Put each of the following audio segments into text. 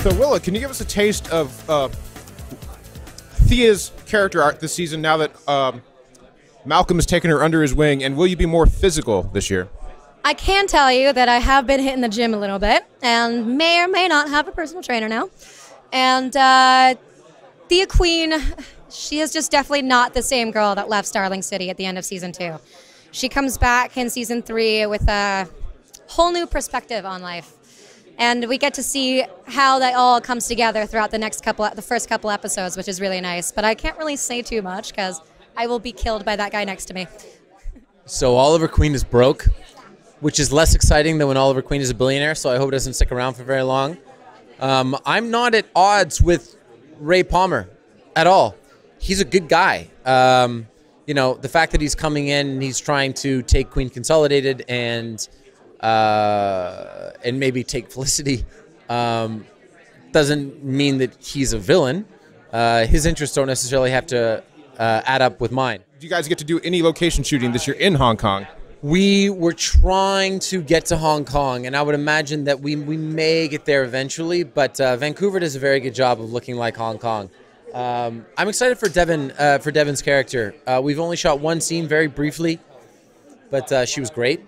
So Willa, can you give us a taste of Thea's character arc this season now that Malcolm has taken her under his wing, and will you be more physical this year? I can tell you that I have been hitting the gym a little bit and may or may not have a personal trainer now. And Thea Queen, she is just definitely not the same girl that left Starling City at the end of Season 2. She comes back in Season 3 with a whole new perspective on life. And we get to see how that all comes together throughout the first couple episodes, which is really nice. But I can't really say too much because I will be killed by that guy next to me. So Oliver Queen is broke, which is less exciting than when Oliver Queen is a billionaire, so I hope it doesn't stick around for very long. I'm not at odds with Ray Palmer at all. He's a good guy. You know, the fact that he's coming in and he's trying to take Queen Consolidated and maybe take Felicity doesn't mean that he's a villain. His interests don't necessarily have to add up with mine. Do you guys get to do any location shooting this year in Hong Kong? We were trying to get to Hong Kong, and I would imagine that we may get there eventually, but Vancouver does a very good job of looking like Hong Kong. I'm excited for Devin's character. We've only shot one scene very briefly, but she was great.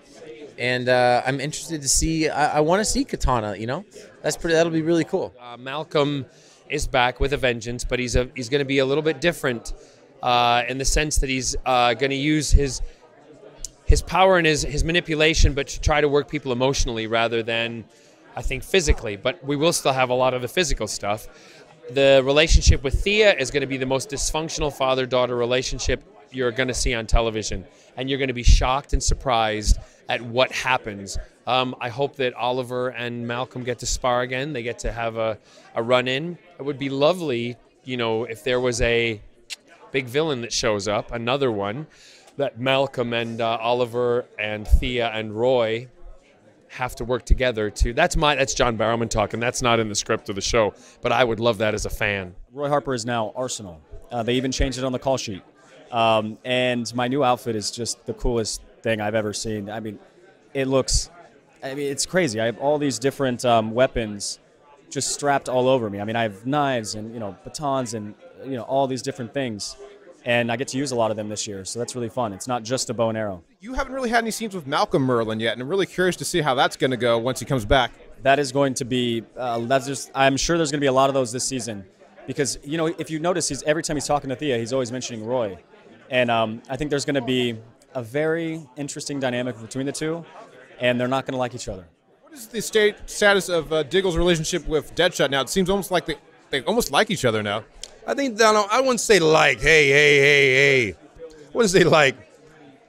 And I'm interested to see, I want to see Katana, you know? That'll be really cool. Malcolm is back with a vengeance, but he's going to be a little bit different in the sense that he's going to use his power and his manipulation, but to try to work people emotionally rather than, I think, physically. But we will still have a lot of the physical stuff. The relationship with Thea is going to be the most dysfunctional father-daughter relationship you're going to see on television. And you're going to be shocked and surprised at what happens. I hope that Oliver and Malcolm get to spar again. They get to have a run-in. It would be lovely, you know, if there was a big villain that shows up, another one, that Malcolm and Oliver and Thea and Roy have to work together to. That's John Barrowman talking. That's not in the script of the show, but I would love that as a fan. Roy Harper is now Arsenal. They even changed it on the call sheet. And my new outfit is just the coolest thing I've ever seen. I mean, it's crazy. I have all these different weapons just strapped all over me. I mean, I have knives and, you know, batons and, you know, all these different things. And I get to use a lot of them this year, so that's really fun. It's not just a bow and arrow. You haven't really had any scenes with Malcolm Merlin yet, and I'm really curious to see how that's going to go once he comes back. That is going to be, I'm sure there's going to be a lot of those this season. Because, you know, if you notice, every time he's talking to Thea, he's always mentioning Roy. And I think there's going to be a very interesting dynamic between the two, and they're not going to like each other. What is the status of Diggle's relationship with Deadshot now? It seems almost like they almost like each other now. I think, I wouldn't say like, hey. I wouldn't say like,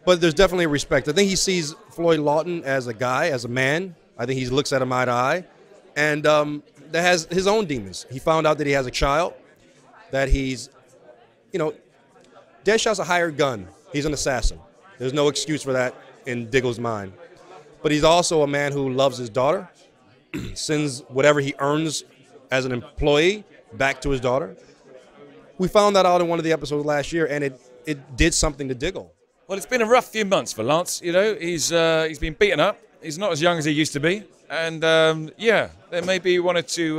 but there's definitely respect. I think he sees Floyd Lawton as a guy, as a man. I think he looks at him eye to eye. And that has his own demons. He found out that he has a child, that he's, you know, Deadshot's a hired gun. He's an assassin. There's no excuse for that in Diggle's mind. But he's also a man who loves his daughter, sends whatever he earns as an employee back to his daughter. We found that out in one of the episodes last year, and it did something to Diggle. Well, it's been a rough few months for Lance. You know, he's been beaten up. He's not as young as he used to be, and yeah, there may be one or two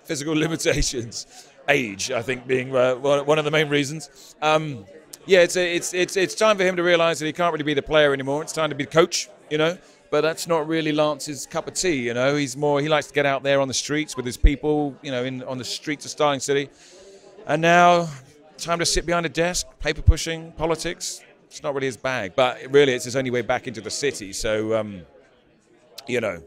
physical limitations. Age, I think, being one of the main reasons. Yeah, it's time for him to realise that he can't really be the player anymore. It's time to be the coach. You know. But that's not really Lance's cup of tea, you know. He likes to get out there on the streets with his people, you know, on the streets of Starling City. And now, time to sit behind a desk, paper pushing, politics. It's not really his bag, but really it's his only way back into the city. So, you know,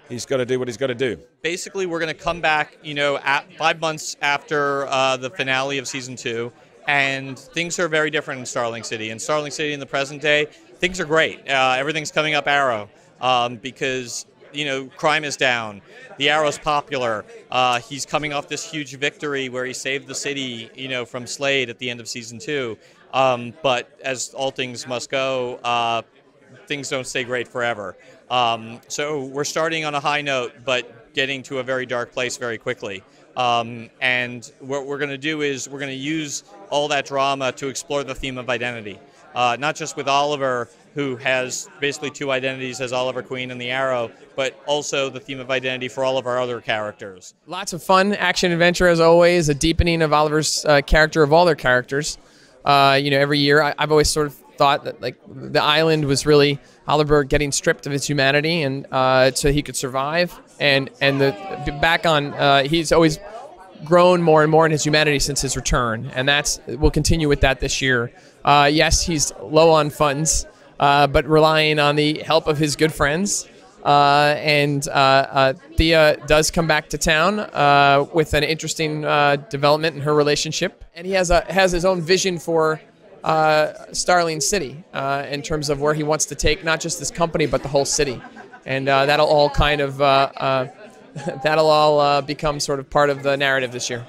he's got to do what he's got to do. Basically, we're going to come back, you know, 5 months after the finale of Season 2, and things are very different in Starling City. In Starling City in the present day, things are great. Everything's coming up Arrow because, you know, crime is down. The Arrow's popular. He's coming off this huge victory where he saved the city, you know, from Slade at the end of Season 2. But as all things must go, things don't stay great forever. So we're starting on a high note, but getting to a very dark place very quickly. And what we're going to do is we're going to use all that drama to explore the theme of identity. Not just with Oliver, who has basically two identities as Oliver Queen and the Arrow, but also the theme of identity for all of our other characters. Lots of fun, action, adventure as always, a deepening of Oliver's character, of all their characters. Every year I've always sort of thought that like the island was really Oliver getting stripped of his humanity and so he could survive. And he's always grown more and more in his humanity since his return, and we'll continue with that this year. Yes, he's low on funds, but relying on the help of his good friends. Thea does come back to town with an interesting development in her relationship, and he has his own vision for Starling City in terms of where he wants to take not just this company but the whole city, and that'll all kind of become sort of part of the narrative this year.